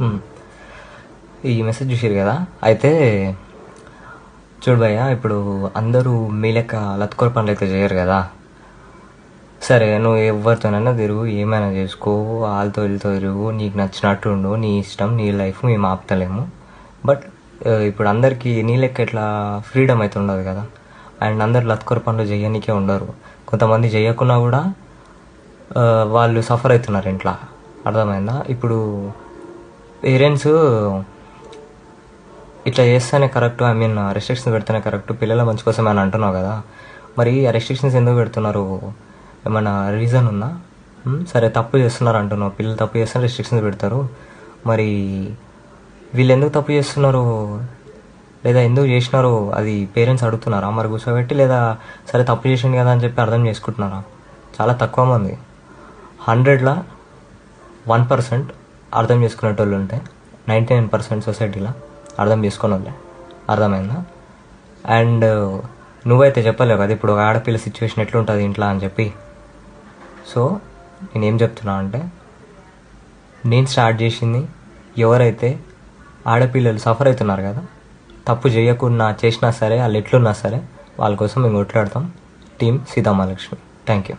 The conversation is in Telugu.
హ్మ్. ఈ మెసేజ్ చూసిర్రు కదా, అయితే చూడు భయ్య, ఇప్పుడు అందరూ మీ లెక్క లత్కోర పనులు అయితే చేయరు కదా. సరే, నువ్వు ఎవరితోనైనా తిరుగు, ఏమైనా చేసుకో, వాళ్ళతో వీళ్ళతో తిరుగు, నీకు నచ్చినట్టు ఉండు, నీ ఇష్టం, నీ లైఫ్, మేము ఆపుతలేము. బట్ ఇప్పుడు అందరికీ నీ లెక్క ఇట్లా ఫ్రీడమ్ అయితే ఉండదు కదా. అండ్ అందరు లత్కోర పనులు చేయనీకే ఉండరు. కొంతమంది చేయకున్నా కూడా వాళ్ళు సఫర్ అవుతున్నారు ఇంట్లో. అర్థమైందా? ఇప్పుడు పేరెంట్స్ ఇట్లా చేస్తేనే కరెక్ట్, ఐ మీన్ రెస్ట్రిక్షన్స్ పెడితేనే కరెక్ట్, పిల్లల మంచి కోసం అని అంటున్నావు కదా. మరి ఆ రెస్ట్రిక్షన్స్ ఎందుకు పెడుతున్నారు? ఏమన్నా రీజన్ ఉందా? సరే, తప్పు చేస్తున్నారు అంటున్నావు, పిల్లలు తప్పు చేస్తే రెస్ట్రిక్షన్స్ పెడతారు. మరి వీళ్ళు ఎందుకు తప్పు చేస్తున్నారు, లేదా ఎందుకు చేసినారు, అది పేరెంట్స్ అడుగుతున్నారా మరి కూర్చోబెట్టి? లేదా సరే తప్పు చేసింది కదా అని చెప్పి అర్థం చేసుకుంటున్నారా? చాలా తక్కువ మంది, 100లో 1% అర్థం చేసుకునేటోళ్ళు ఉంటే 99% సొసైటీలో అర్థం చేసుకుని వాళ్ళే. అర్థమైందా? అండ్ నువ్వైతే చెప్పలేవు కదా ఇప్పుడు ఒక ఆడపిల్ల సిచ్యువేషన్ ఎట్లుంటుంది ఇంట్లో అని చెప్పి. సో నేనేం చెప్తున్నా అంటే, నేను స్టార్ట్ చేసింది ఎవరైతే ఆడపిల్లలు సఫర్ అవుతున్నారు కదా, తప్పు చేయకుండా చేసినా సరే, వాళ్ళు ఎట్లున్నా సరే, వాళ్ళ కోసం మేము కొట్లాడతాం. టీం సీతామహాలక్ష్మి. Thank you.